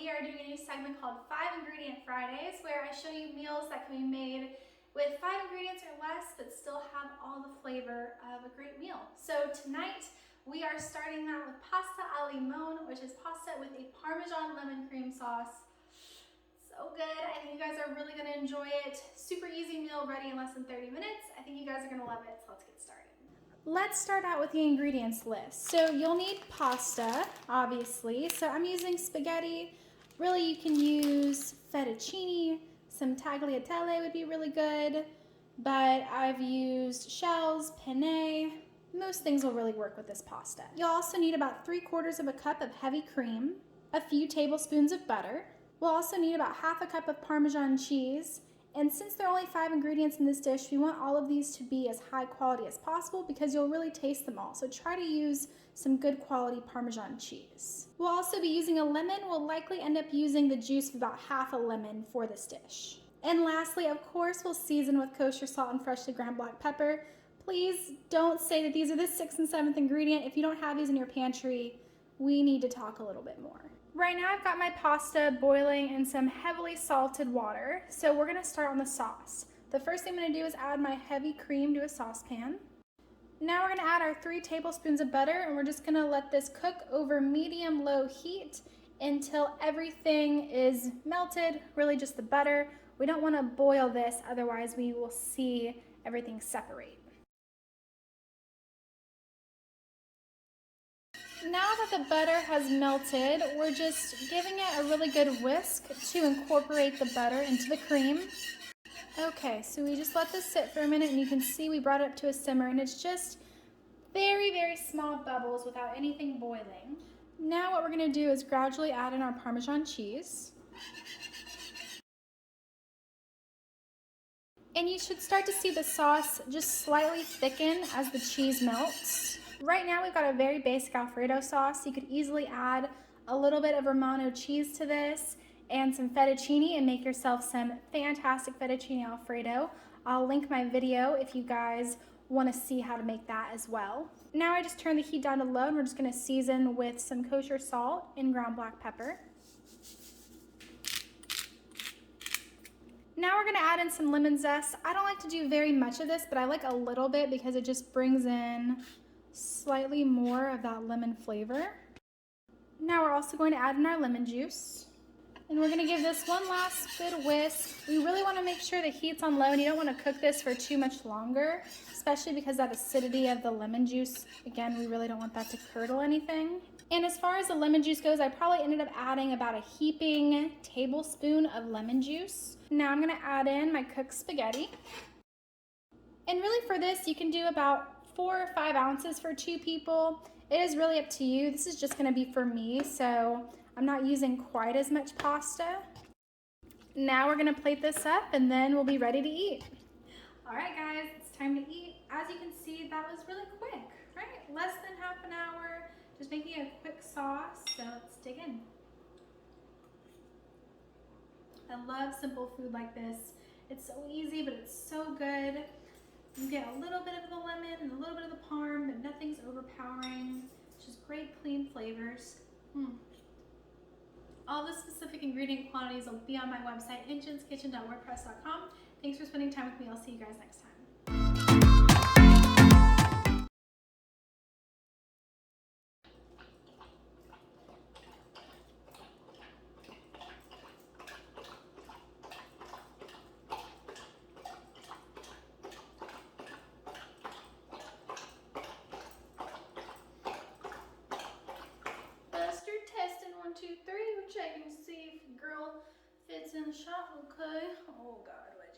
we are doing a new segment called 5 Ingredient Fridays, where I show you meals that can be made with 5 ingredients or less but still have all the flavor of a great meal. So tonight we are starting that with pasta al limone, which is pasta with a Parmesan lemon cream sauce. So good. I think you guys are really going to enjoy it. Super easy meal, ready in less than 30 minutes. I think you guys are going to love it, so let's get started. Let's start out with the ingredients list. So you'll need pasta, obviously. So I'm using spaghetti. Really, you can use fettuccine. Some tagliatelle would be really good. But I've used shells, penne. Most things will really work with this pasta. You'll also need about 3/4 of a cup of heavy cream, a few tablespoons of butter. We'll also need about 1/2 cup of Parmesan cheese. And since there are only 5 ingredients in this dish, we want all of these to be as high quality as possible because you'll really taste them all. So try to use some good quality Parmesan cheese. We'll also be using a lemon. We'll likely end up using the juice of about 1/2 a lemon for this dish. And lastly, of course, we'll season with kosher salt and freshly ground black pepper. Please don't say that these are the 6th and 7th ingredient. If you don't have these in your pantry, we need to talk a little bit more. Right now I've got my pasta boiling in some heavily salted water. So we're gonna start on the sauce. The first thing I'm gonna do is add my heavy cream to a saucepan. Now we're gonna add our 3 tablespoons of butter, and we're just gonna let this cook over medium-low heat until everything is melted, really just the butter. We don't wanna boil this, otherwise we will see everything separate. Now that the butter has melted, we're just giving it a really good whisk to incorporate the butter into the cream. Okay, so we just let this sit for a minute, and you can see we brought it up to a simmer, and it's just very, very small bubbles without anything boiling. Now what we're gonna do is gradually add in our Parmesan cheese. And you should start to see the sauce just slightly thicken as the cheese melts. Right now we've got a very basic Alfredo sauce. You could easily add a little bit of Romano cheese to this and some fettuccine and make yourself some fantastic fettuccine Alfredo. I'll link my video if you guys want to see how to make that as well. Now I just turn the heat down to low, and we're just going to season with some kosher salt and ground black pepper. Now we're going to add in some lemon zest. I don't like to do very much of this, but I like a little bit because it just brings in slightly more of that lemon flavor. Now we're also going to add in our lemon juice. And we're going to give this one last good whisk. We really want to make sure the heat's on low, and you don't want to cook this for too much longer, especially because that acidity of the lemon juice, again, we really don't want that to curdle anything. And as far as the lemon juice goes, I probably ended up adding about a heaping tablespoon of lemon juice. Now I'm going to add in my cooked spaghetti. And really for this, you can do about 4 or 5 ounces for 2 people. It is really up to you. This is just going to be for me, so I'm not using quite as much pasta. Now we're going to plate this up, and then we'll be ready to eat. All right, guys, it's time to eat. As you can see, that was really quick, right? Less than half an hour, just making a quick sauce. So let's dig in. I love simple food like this. It's so easy, but it's so good. You get a little bit of the lemon and a little bit of the parm, but nothing's overpowering. It's just great, clean flavors. All the specific ingredient quantities will be on my website, ingenskitchen.wordpress.com. Thanks for spending time with me. I'll see you guys next time. Testing 1, 2, 3. We're checking to see if the girl fits in the shot. Okay. Oh God, wait.